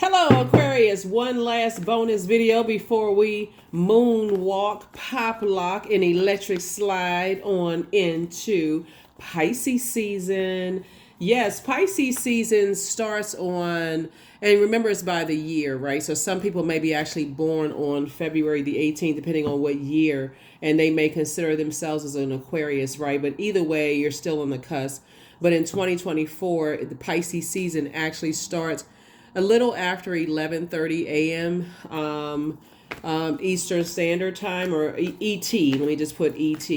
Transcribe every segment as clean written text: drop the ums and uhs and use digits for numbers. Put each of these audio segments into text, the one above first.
Hello, Aquarius. One last bonus video before we moonwalk, pop lock, and electric slide on into Pisces season. Yes, Pisces season starts on, and remember it's by the year, right? So some people may be actually born on February the 18th, depending on what year, and they may consider themselves as an Aquarius, right? But either way, you're still on the cusp. But in 2024, the Pisces season actually starts a little after 11:30 a.m. Eastern Standard Time, or ET. Let me just put ET.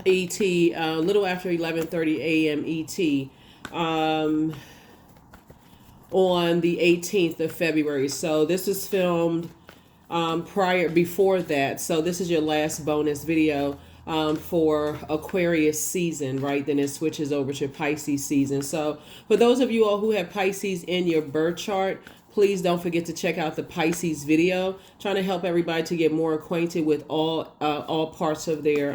ET, a little after 11:30 a.m. ET, on the 18th of February. So this is filmed before that. So this is your last bonus video for Aquarius season, right? Then it switches over to Pisces season. So for those of you all who have Pisces in your birth chart, please don't forget to check out the Pisces video. Trying to help everybody to get more acquainted with all parts of their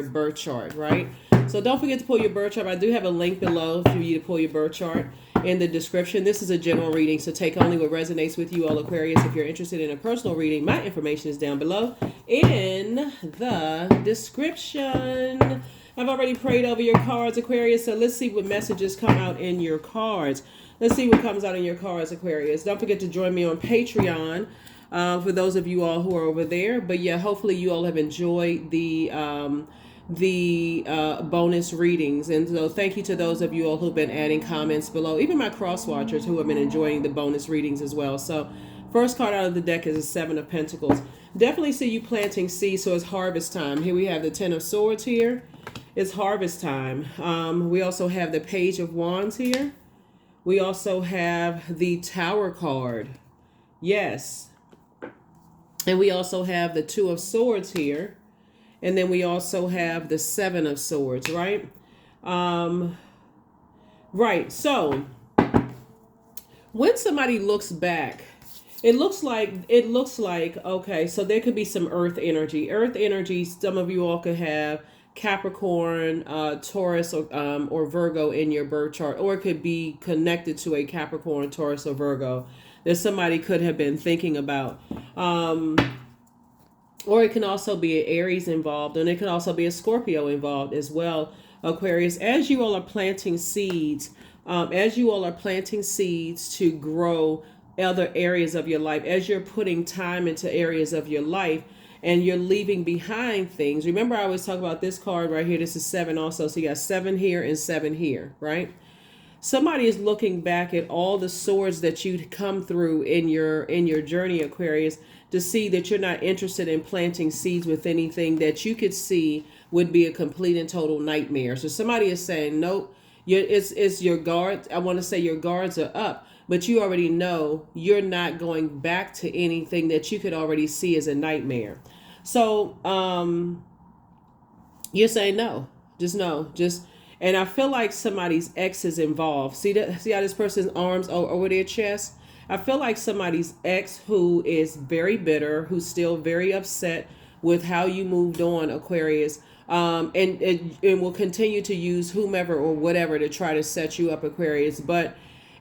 birth chart, right? So don't forget to pull your birth chart. I do have a link below for you to pull your birth chart in the description. This is a general reading, so take only what resonates with you, all Aquarius. If you're interested in a personal reading, my information is down below in the description. I've already prayed over your cards, Aquarius, so let's see what messages come out in your cards. Let's see what comes out in your cards, Aquarius. Don't forget to join me on Patreon for those of you all who are over there. But yeah, hopefully you all have enjoyed the bonus readings, and so thank you to those of you all who've been adding comments below, even my cross watchers who have been enjoying the bonus readings as well. So first card out of the deck is the Seven of Pentacles. Definitely see you planting seeds, so it's harvest time. Here we have the Ten of Swords here. It's harvest time. We also have the Page of Wands here. We also have the Tower card. Yes. And we also have the Two of Swords here. And then we also have the Seven of Swords, right? Right. So when somebody looks back, it looks like, okay, so there could be some earth energy. Earth energy, some of you all could have Capricorn, Taurus, or Virgo in your birth chart, or it could be connected to a Capricorn, Taurus, or Virgo that somebody could have been thinking about. Or it can also be an Aries involved, and it can also be a Scorpio involved as well, Aquarius. As you all are planting seeds, to grow other areas of your life, as you're putting time into areas of your life, and you're leaving behind things. Remember, I always talk about this card right here. This is 7 also. So you got 7 here and 7 here, right? Somebody is looking back at all the swords that you'd come through in your journey, Aquarius, to see that you're not interested in planting seeds with anything that you could see would be a complete and total nightmare. So somebody is saying, nope, it's your guards. I want to say your guards are up, but you already know you're not going back to anything that you could already see as a nightmare. So you're saying no, and I feel like somebody's ex is involved. See how this person's arms are over their chest? I feel like somebody's ex who is very bitter, who's still very upset with how you moved on, Aquarius, and will continue to use whomever or whatever to try to set you up, Aquarius. But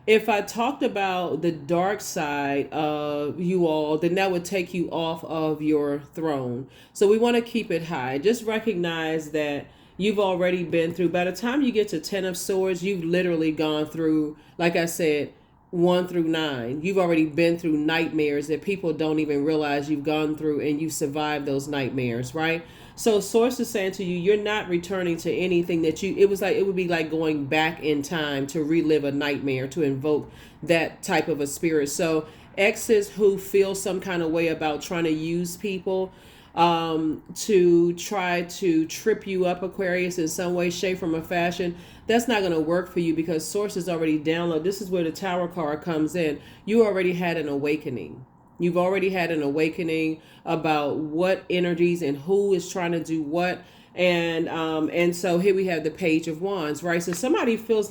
if I talked about the dark side of you all, then that would take you off of your throne. So we want to keep it high. Just recognize that you've already been through, by the time you get to 10 of Swords, you've literally gone through, like I said, 1 through 9. You've already been through nightmares that people don't even realize you've gone through, and you survived those nightmares, right? So Source is saying to you, you're not returning to anything that it would be like going back in time to relive a nightmare, to invoke that type of a spirit. So exes who feel some kind of way about trying to use people to try to trip you up, Aquarius, in some way, shape, form, or fashion, that's not going to work for you, because Source is already downloaded. This is where the Tower card comes in. You already had an awakening. You've already had an awakening about what energies and who is trying to do what. And so here we have the Page of Wands, right? So somebody feels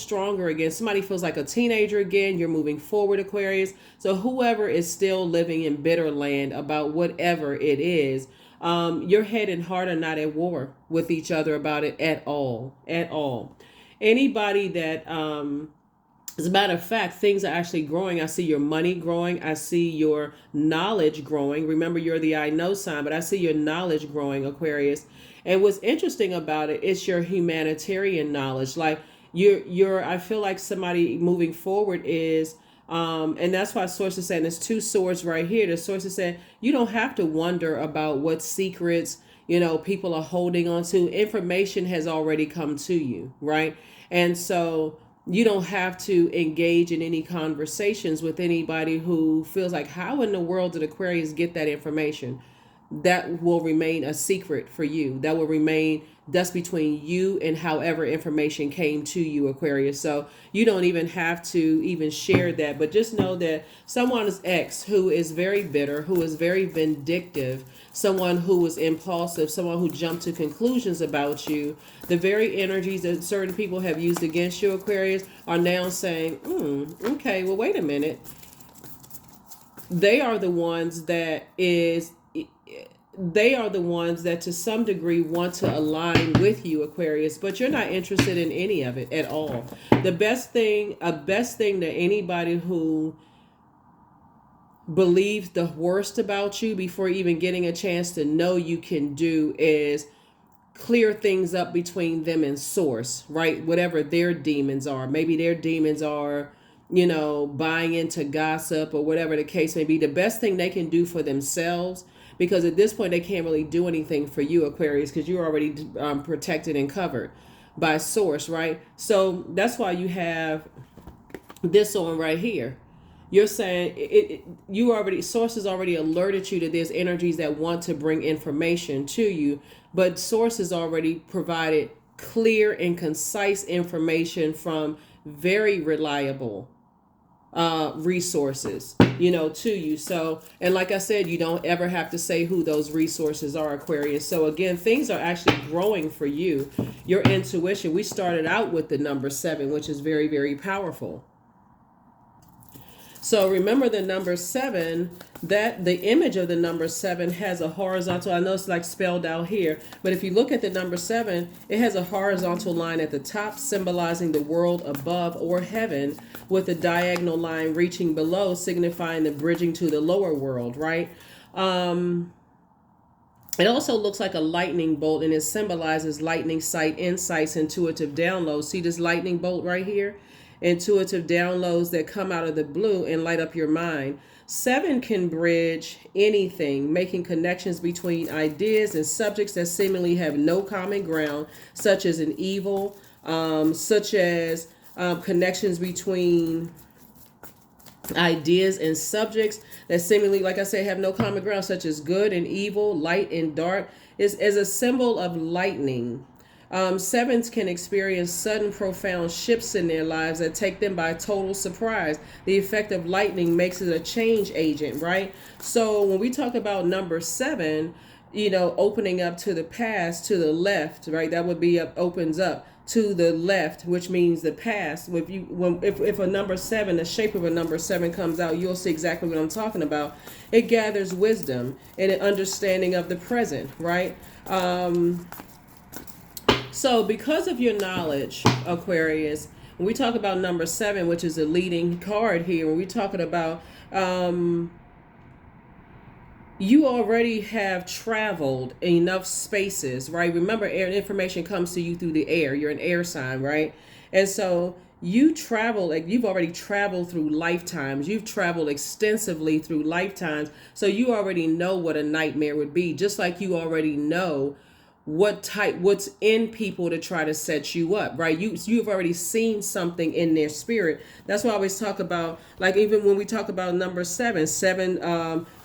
stronger again. Somebody feels like a teenager again. You're moving forward, Aquarius. So whoever is still living in bitter land about whatever it is, your head and heart are not at war with each other about it at all. anybody that as a matter of fact, things are actually growing. I see your money growing. I see your knowledge growing. Remember, you're the I know sign, but I see your knowledge growing, Aquarius. And what's interesting about it is your humanitarian knowledge. Like I feel like somebody moving forward is, and that's why source is saying there's two swords right here. The source is saying you don't have to wonder about what secrets, people are holding on to. Information has already come to you, right? And so you don't have to engage in any conversations with anybody who feels like, how in the world did Aquarius get that information? That will remain a secret for you. That will remain, that's between you and however information came to you, Aquarius. So you don't even have to even share that, but just know that someone's ex who is very bitter, who is very vindictive, someone who was impulsive, someone who jumped to conclusions about you, the very energies that certain people have used against you, Aquarius, are now saying, okay, well, wait a minute. They are the ones that to some degree want to align with you, Aquarius, but you're not interested in any of it at all. The best thing that anybody who believes the worst about you before even getting a chance to know you can do is clear things up between them and source, right? Whatever their demons are. Maybe their demons are, buying into gossip or whatever the case may be. The best thing they can do for themselves, because at this point they can't really do anything for you, Aquarius, because you're already protected and covered by source, right? So that's why you have this on right here. You're saying source has already alerted you that there's energies that want to bring information to you, but source has already provided clear and concise information from very reliable resources, to you. So, and like I said, you don't ever have to say who those resources are, Aquarius. So again, things are actually growing for you. Your intuition, we started out with the number 7, which is very, very powerful. So remember the number 7, that the image of the number 7 has a horizontal, I know it's like spelled out here, but if you look at the number 7, it has a horizontal line at the top symbolizing the world above or heaven, with a diagonal line reaching below signifying the bridging to the lower world, right? It also looks like a lightning bolt, and it symbolizes lightning, sight, insights, intuitive downloads. See this lightning bolt right here? Intuitive downloads that come out of the blue and light up your mind. 7 can bridge anything, making connections between ideas and subjects that seemingly have no common ground, such as an evil, such as connections between ideas and subjects that seemingly, like I said, have no common ground, such as good and evil, light and dark, is a symbol of lightning. 7s can experience sudden, profound shifts in their lives that take them by total surprise. The effect of lightning makes it a change agent, right? So when we talk about number 7, opening up to the past, to the left, right? That would be opens up to the left, which means the past. If a number 7, the shape of a number 7 comes out, you'll see exactly what I'm talking about. It gathers wisdom and an understanding of the present, right? So because of your knowledge, Aquarius, when we talk about number 7, which is a leading card here, when we're talking about you already have traveled enough spaces, right? Remember, air information comes to you through the air. You're an air sign, right? And so you travel, like you've already traveled through lifetimes. You've traveled extensively through lifetimes. So you already know what a nightmare would be, just like you already know what's in people to try to set you up, right? You've already seen something in their spirit. That's why I always talk about, like, even when we talk about number 7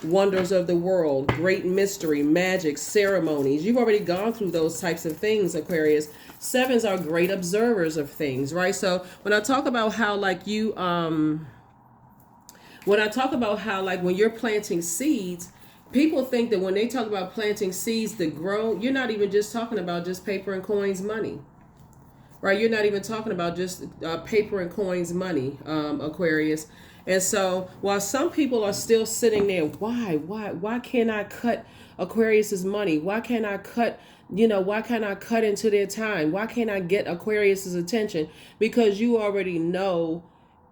wonders of the world, great mystery, magic, ceremonies. You've already gone through those types of things, Aquarius. 7s are great observers of things, right? So when I talk about how, like, when you're planting seeds, people think that when they talk about planting seeds to grow, you're not even just talking about just paper and coins money, right? You're not even talking about just paper and coins money, Aquarius. And so while some people are still sitting there, why can't I cut Aquarius's money? Why can't I cut why can't I cut into their time? Why can't I get Aquarius's attention? Because you already know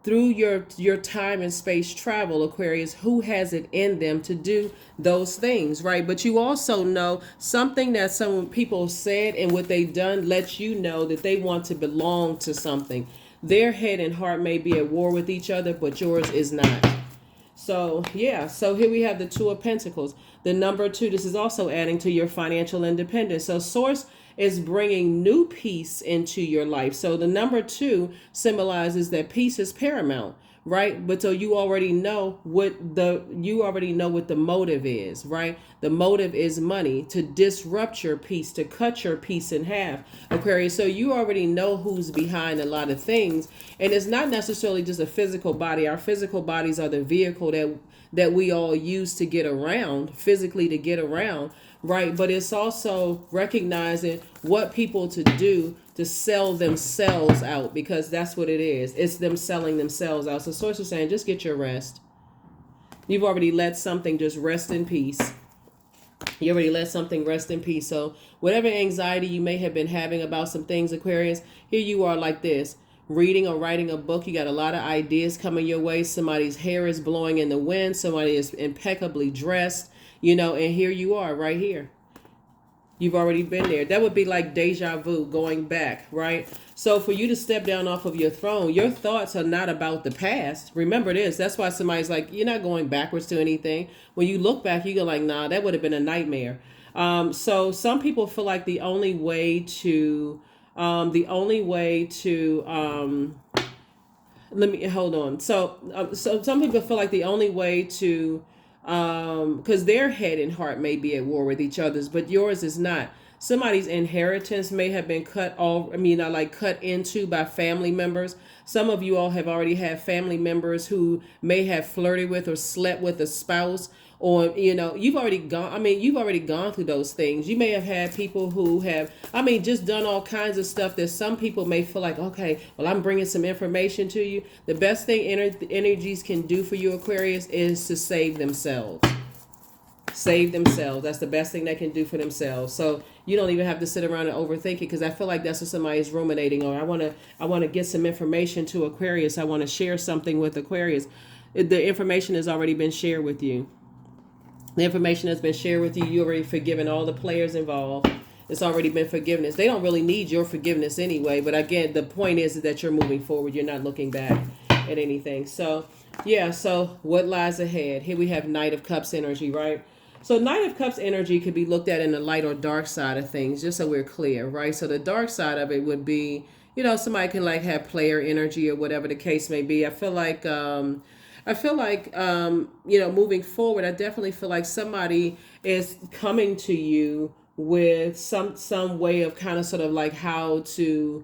through your time and space travel, Aquarius, who has it in them to do those things, right? But you also know something that some people said and what they've done lets you know that they want to belong to something. Their head and heart may be at war with each other, but yours is not. So, yeah, so here we have the Two of Pentacles. The number 2, this is also adding to your financial independence. So, Source is bringing new peace into your life. So, the number 2 symbolizes that peace is paramount, right? But so you already know what the motive is, right? The motive is money, to disrupt your peace, to cut your peace in half, Aquarius. So you already know who's behind a lot of things, and it's not necessarily just a physical body. Our physical bodies are the vehicle that we all use to get around, physically to get around, right? But it's also recognizing what people to do to sell themselves out, because that's what it is. It's them selling themselves out. So Source is saying, just get your rest. You've already let something just rest in peace. You already let something rest in peace. So whatever anxiety you may have been having about some things, Aquarius, here you are like this. Reading or writing a book, you got a lot of ideas coming your way. Somebody's hair is blowing in the wind. Somebody is impeccably dressed, and here you are right here. You've already been there. That would be like deja vu, going back, right? So for you to step down off of your throne, your thoughts are not about the past. Remember this. That's why somebody's like, you're not going backwards to anything. When you look back, you go like, nah, that would have been a nightmare. So some people feel like the only way to let me hold on. So some people feel like the only way to because their head and heart may be at war with each other's, but yours is not. Somebody's inheritance may have been cut into by family members. Some of you all have already had family members who may have flirted with or slept with a spouse, or you've already gone through those things. You may have had people who have just done all kinds of stuff that some people may feel like, okay, well, I'm bringing some information to you. The best thing energies can do for you, Aquarius, is to save themselves. Save themselves. That's the best thing they can do for themselves. So you don't even have to sit around and overthink it, because I feel like that's what somebody is ruminating, or I want to get some information to Aquarius. I want to share something with Aquarius. The information has already been shared with you. The information has been shared with you. You already forgiven all the players involved. It's already been forgiveness. They don't really need your forgiveness anyway. But again, the point is that you're moving forward. You're not looking back at anything. So, yeah. So what lies ahead? Here we have Knight of Cups energy, right? So Knight of Cups energy could be looked at in the light or dark side of things, just so we're clear, right? So the dark side of it would be, somebody can have player energy or whatever the case may be. I feel like, moving forward, I definitely feel like somebody is coming to you with some way of kind of sort of like how to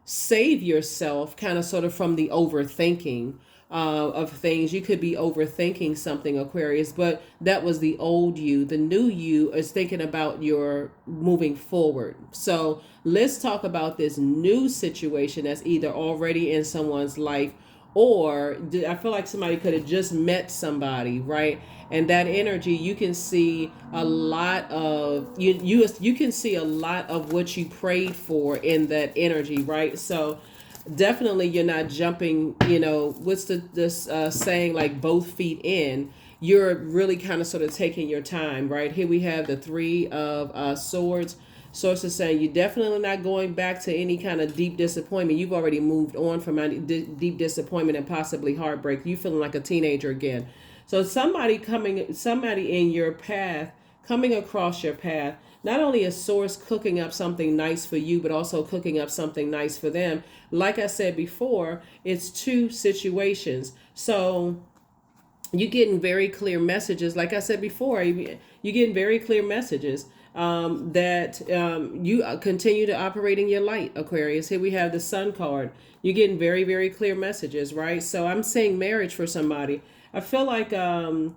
save yourself, kind of sort of from the overthinking of things. You could be overthinking something, Aquarius, but that was the old you. The new you is thinking about your moving forward. So let's talk about this new situation that's either already in someone's life, or I feel like somebody could have just met somebody, right? And that energy, you can see a lot of you can see a lot of what you prayed for in that energy, right? So definitely you're not jumping, what's this saying, like both feet in. You're really kind of sort of taking your time, right? Here we have the Three of Swords. Source is saying you're definitely not going back to any kind of deep disappointment. You've already moved on from deep disappointment and possibly heartbreak. You feeling like a teenager again. So somebody in your path, coming across your path, not only is Source cooking up something nice for you, but also cooking up something nice for them. Like I said before, it's two situations. So you're getting very clear messages. Like I said before, you're getting very clear messages that you continue to operate in your light, Aquarius. Here we have the Sun card. You're getting very, very clear messages, right? So I'm saying marriage for somebody. I feel like, I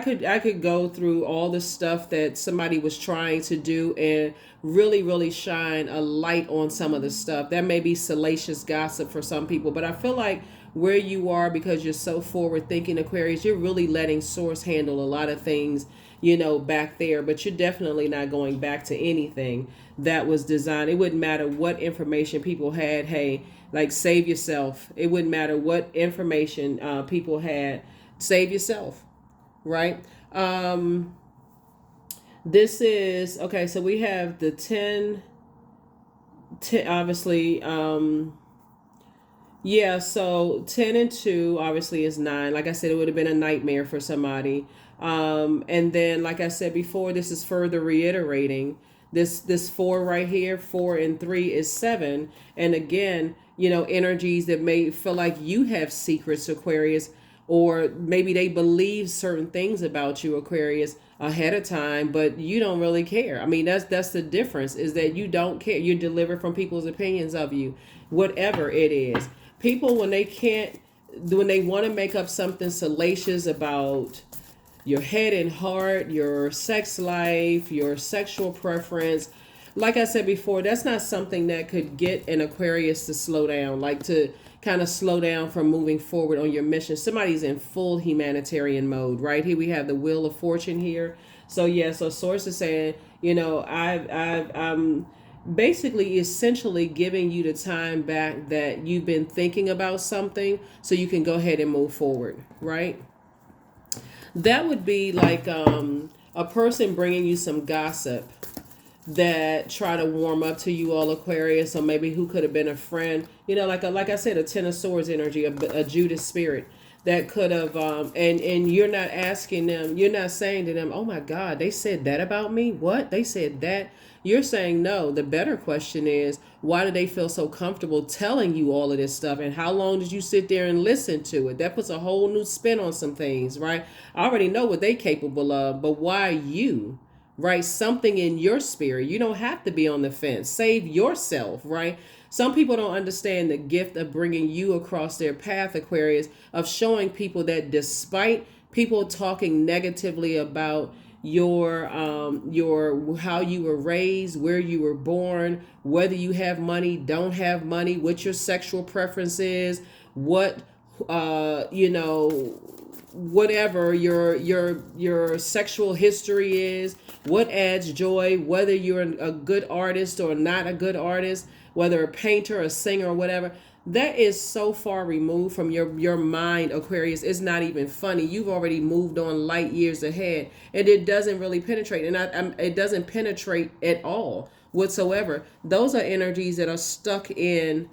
could go through all the stuff that somebody was trying to do and really, really shine a light on some of the stuff. That may be salacious gossip for some people, but I feel like where you are, because you're so forward thinking, Aquarius, you're really letting Source handle a lot of things. back there, but you're definitely not going back to anything that was designed. It wouldn't matter what information people had. Hey, like, save yourself. It wouldn't matter what information people had. Save yourself, right? This is okay. So we have the 10 obviously. Yeah, so 10 and 2 obviously is 9. Like I said, it would have been a nightmare for somebody. And then, like I said before, this is further reiterating this 4 right here. 4 and 3 is 7. And again, energies that may feel like you have secrets, Aquarius, or maybe they believe certain things about you, Aquarius, ahead of time, but you don't really care. I mean, that's the difference, is that you don't care. You're delivered from people's opinions of you, whatever it is. People, when they want to make up something salacious about your head and heart, your sex life, your sexual preference, like I said before, that's not something that could get an Aquarius to slow down, like to kind of slow down from moving forward on your mission. Somebody's in full humanitarian mode, right? Here we have the Wheel of Fortune here. So yeah, so Source is saying, I'm basically essentially giving you the time back that you've been thinking about something so you can go ahead and move forward, right? That would be like a person bringing you some gossip that try to warm up to you all, Aquarius, or maybe who could have been a friend, like I said, a 10 of Swords energy, a Judas spirit that could have and you're not asking them, you're not saying to them, oh my God, they said that about me. What? They said that? You're saying no. The better question is, why do they feel so comfortable telling you all of this stuff? And how long did you sit there and listen to it? That puts a whole new spin on some things, right? I already know what they're capable of, but why you? Right? Something in your spirit. You don't have to be on the fence. Save yourself, right? Some people don't understand the gift of bringing you across their path, Aquarius, of showing people that despite people talking negatively about your how you were raised, where you were born, whether you have money, don't have money, what your sexual preference is, what whatever your sexual history is, what adds joy, whether you're a good artist or not a good artist, whether a painter, a singer, or whatever. That is so far removed from your mind, Aquarius. It's not even funny. You've already moved on light years ahead, and it doesn't really penetrate. And it doesn't penetrate at all whatsoever. Those are energies that are stuck in.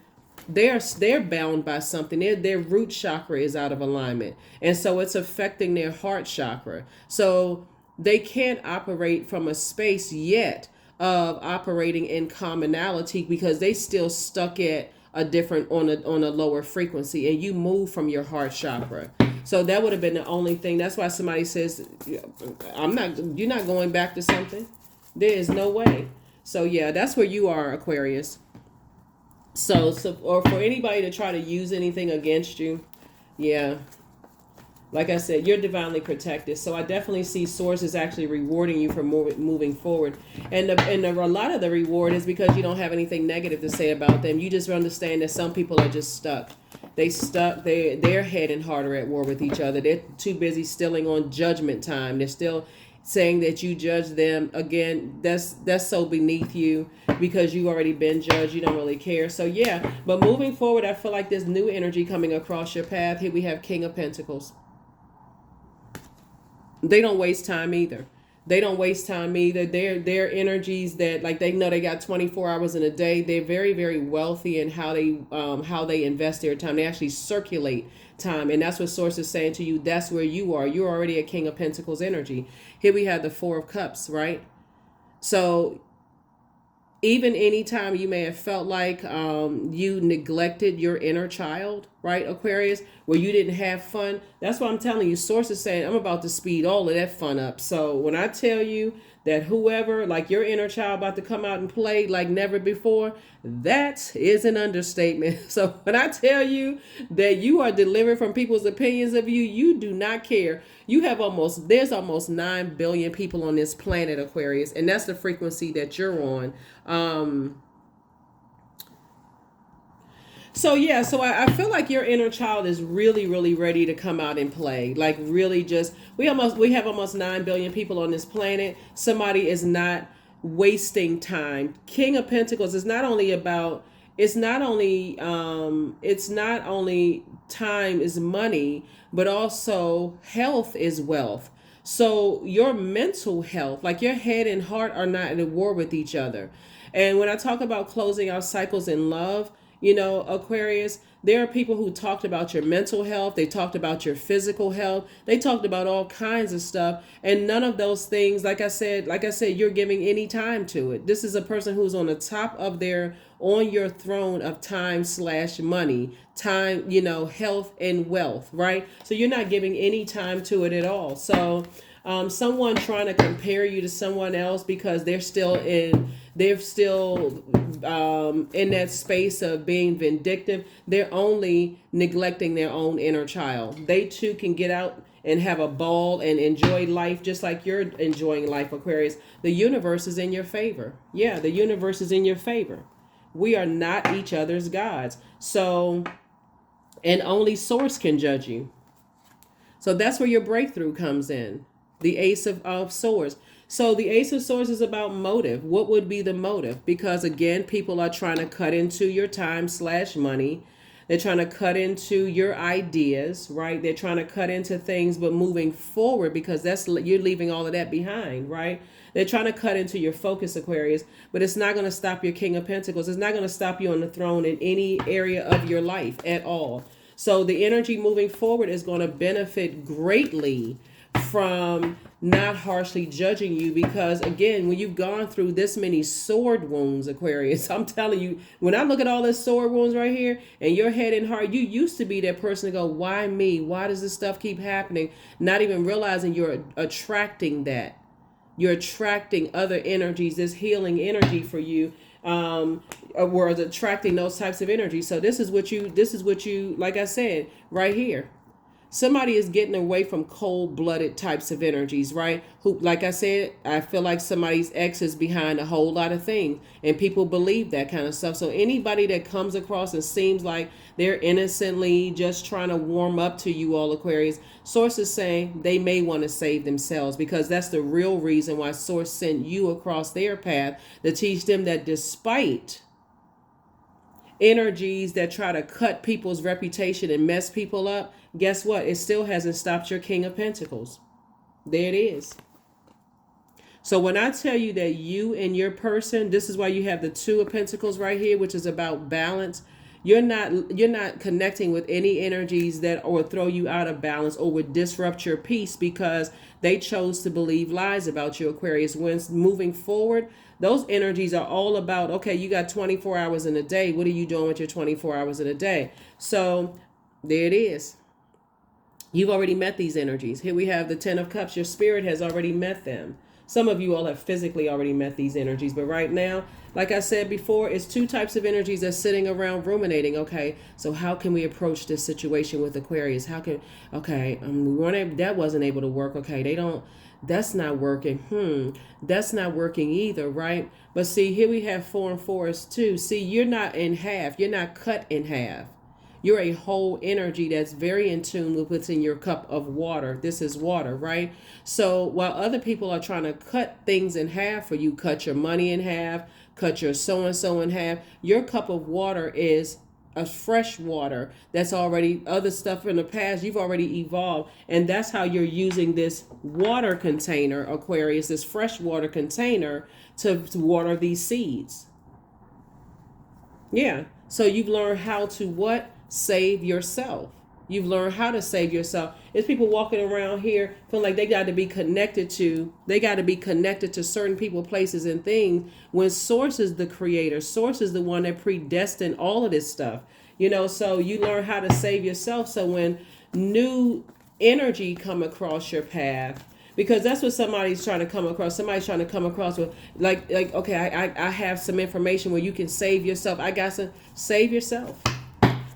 They're bound by something. Their root chakra is out of alignment, and so it's affecting their heart chakra. So they can't operate from a space yet of operating in commonality because they still stuck at a different on a lower frequency, and you move from your heart chakra. So that would have been the only thing. That's why somebody says, you're not going back to something. There is no way. So yeah, that's where you are, Aquarius. So or for anybody to try to use anything against you, yeah. Like I said, you're divinely protected. So I definitely see Source is actually rewarding you for moving forward. And a lot of the reward is because you don't have anything negative to say about them. You just understand that some people are just stuck. Their head and heart are at war with each other. They're too busy stealing on judgment time. They're still saying that you judge them. Again, that's so beneath you because you've already been judged. You don't really care. So yeah, but moving forward, I feel like there's new energy coming across your path. Here we have King of Pentacles. They don't waste time either. They're energies that, like, they know they got 24 hours in a day. They're very, very wealthy in how they invest their time. They actually circulate time. And that's what Source is saying to you. That's where you are. You're already a King of Pentacles energy. Here we have the Four of Cups, right? So even anytime you may have felt like you neglected your inner child, right, Aquarius, where you didn't have fun, that's what I'm telling you. Source is saying, I'm about to speed all of that fun up. So when I tell you that whoever, like your inner child about to come out and play like never before, that is an understatement. So when I tell you that you are delivered from people's opinions of you, you do not care. There's almost 9 billion people on this planet, Aquarius, and that's the frequency that you're on. So yeah, so I feel like your inner child is really, really ready to come out and play. Like really, just we have almost 9 billion people on this planet. Somebody is not wasting time. King of Pentacles is not only about. It's not only time is money, but also health is wealth. So your mental health, like your head and heart, are not at war with each other. And when I talk about closing out cycles in love, Aquarius, there are people who talked about your mental health. They talked about your physical health. They talked about all kinds of stuff. And none of those things, like I said, you're giving any time to it. This is a person who's on the top of on your throne of time/money, time, health and wealth, right? So you're not giving any time to it at all. So someone trying to compare you to someone else because they're still in that space of being vindictive. They're only neglecting their own inner child. They too can get out and have a ball and enjoy life just like you're enjoying life, Aquarius. The universe is in your favor. Yeah, the universe is in your favor. We are not each other's gods. So, and only source can judge you. So that's where your breakthrough comes in. The Ace of Swords. So the Ace of Swords is about motive. What would be the motive? Because again, people are trying to cut into your time/money. They're trying to cut into your ideas, right? They're trying to cut into things, but moving forward, because you're leaving all of that behind, right? They're trying to cut into your focus, Aquarius, but it's not going to stop your King of Pentacles. It's not going to stop you on the throne in any area of your life at all. So the energy moving forward is going to benefit greatly from not harshly judging you, because again, when you've gone through this many sword wounds, Aquarius, I'm telling you, when I look at all this sword wounds right here and your head and heart, you used to be that person to go, why me? Why does this stuff keep happening? Not even realizing you're attracting that. You're attracting other energies, this healing energy for you, or attracting those types of energy. So this is what you, like I said, right here. Somebody is getting away from cold-blooded types of energies, right? Who, like I said, I feel like somebody's ex is behind a whole lot of things, and people believe that kind of stuff. So anybody that comes across and seems like they're innocently just trying to warm up to you all, Aquarius, sources saying they may want to save themselves, because that's the real reason why source sent you across their path, to teach them that despite energies that try to cut people's reputation and mess people up, guess what? It still hasn't stopped your King of Pentacles. There it is. So when I tell you that you and your person, this is why you have the Two of Pentacles right here, which is about balance. You're not connecting with any energies that or throw you out of balance or would disrupt your peace, because they chose to believe lies about you, Aquarius. When moving forward, those energies are all about, okay, you got 24 hours in a day. What are you doing with your 24 hours in a day? So there it is. You've already met these energies. Here we have the Ten of Cups. Your spirit has already met them. Some of you all have physically already met these energies, but right now, like I said before, it's two types of energies that's sitting around ruminating. Okay, so how can we approach this situation with Aquarius? That wasn't able to work. Okay, that's not working. That's not working either, right? But see, here we have 4 and 4 is 2. See, you're not in half. You're not cut in half. You're a whole energy that's very in tune with what's in your cup of water. This is water, right? So while other people are trying to cut things in half for you, cut your money in half, cut your so-and-so in half, your cup of water is a fresh water that's already other stuff in the past. You've already evolved. And that's how you're using this water container, Aquarius, this fresh water container to water these seeds. Yeah. So you've learned how to what? Save yourself. You've learned how to save yourself. There's people walking around here feeling like they got to be connected to certain people, places, and things, when Source is the creator. Source is the one that predestined all of this stuff. So you learn how to save yourself. So when new energy come across your path, because that's what somebody's trying to come across. Somebody's trying to come across with like okay, I have some information where you can save yourself. I got to save yourself.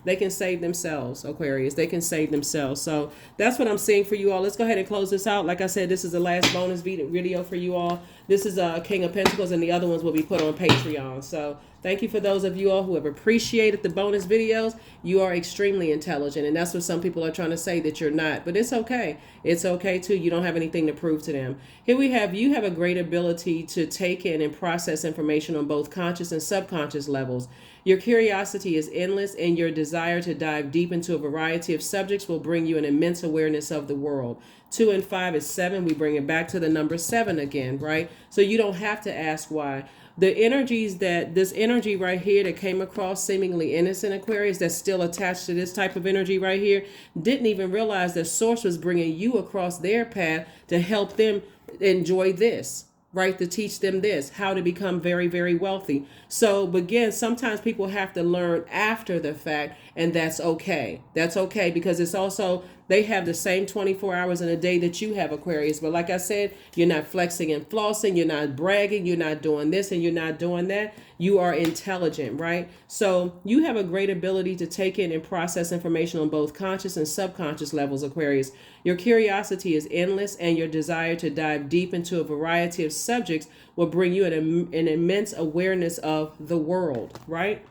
They can save themselves, Aquarius. They can save themselves. So that's what I'm seeing for you all. Let's go ahead and close this out. Like I said, this is the last bonus video for you all. This is King of Pentacles, and the other ones will be put on Patreon. So Thank you for those of you all who have appreciated the bonus videos. You are extremely intelligent, and that's what some people are trying to say that you're not. But it's okay. It's okay too. You don't have anything to prove to them. Here we have, you have a great ability to take in and process information on both conscious and subconscious levels. Your curiosity is endless, and your desire to dive deep into a variety of subjects will bring you an immense awareness of the world. 2 and 5 is 7. We bring it back to the number 7 again, right? So you don't have to ask why. The energies that this energy right here that came across seemingly innocent Aquarius that's still attached to this type of energy right here didn't even realize that source was bringing you across their path to help them enjoy this, right? To teach them this, how to become very, very wealthy. So again, sometimes people have to learn after the fact, and that's okay. That's okay, because it's also, they have the same 24 hours in a day that you have, Aquarius. But like I said, you're not flexing and flossing. You're not bragging. You're not doing this and you're not doing that. You are intelligent, right? So you have a great ability to take in and process information on both conscious and subconscious levels, Aquarius. Your curiosity is endless, and your desire to dive deep into a variety of subjects will bring you an immense awareness of the world, right?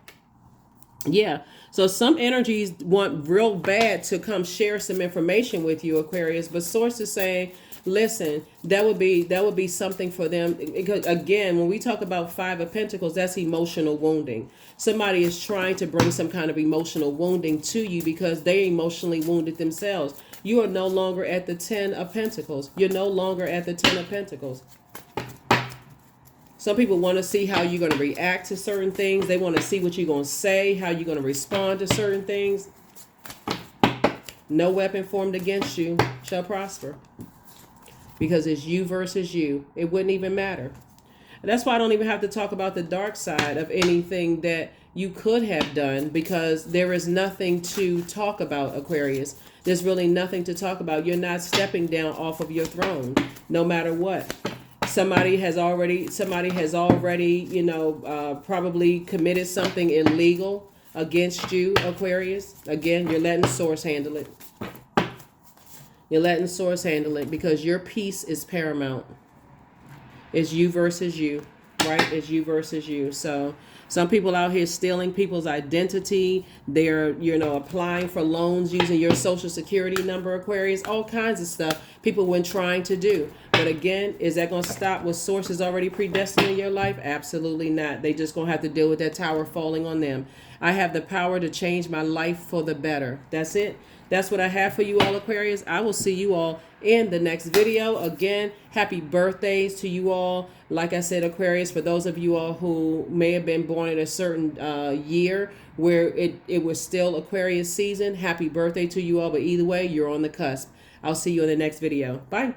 Yeah. So some energies want real bad to come share some information with you, Aquarius, but source is saying, listen, that would be something for them. Because again, when we talk about 5 of Pentacles, that's emotional wounding. Somebody is trying to bring some kind of emotional wounding to you because they emotionally wounded themselves. You are no longer at the 10 of Pentacles. You're no longer at the 10 of Pentacles. Some people want to see how you're going to react to certain things. They want to see what you're going to say, how you're going to respond to certain things. No weapon formed against you shall prosper. Because it's you versus you. It wouldn't even matter. And that's why I don't even have to talk about the dark side of anything that you could have done, because there is nothing to talk about, Aquarius. There's really nothing to talk about. You're not stepping down off of your throne, no matter what. Somebody has already, probably committed something illegal against you, Aquarius. Again, you're letting source handle it. You're letting source handle it because your peace is paramount. It's you versus you, right? It's you versus you. So some people out here stealing people's identity. They're, applying for loans using your social security number, Aquarius, all kinds of stuff people were trying to do. But again, is that going to stop what source is already predestined in your life? Absolutely not. They just going to have to deal with that tower falling on them. I have the power to change my life for the better. That's it. That's what I have for you all, Aquarius. I will see you all in the next video. Again, happy birthdays to you all. Like I said, Aquarius, for those of you all who may have been born in a certain year where it was still Aquarius season, happy birthday to you all. But either way, you're on the cusp. I'll see you in the next video. Bye.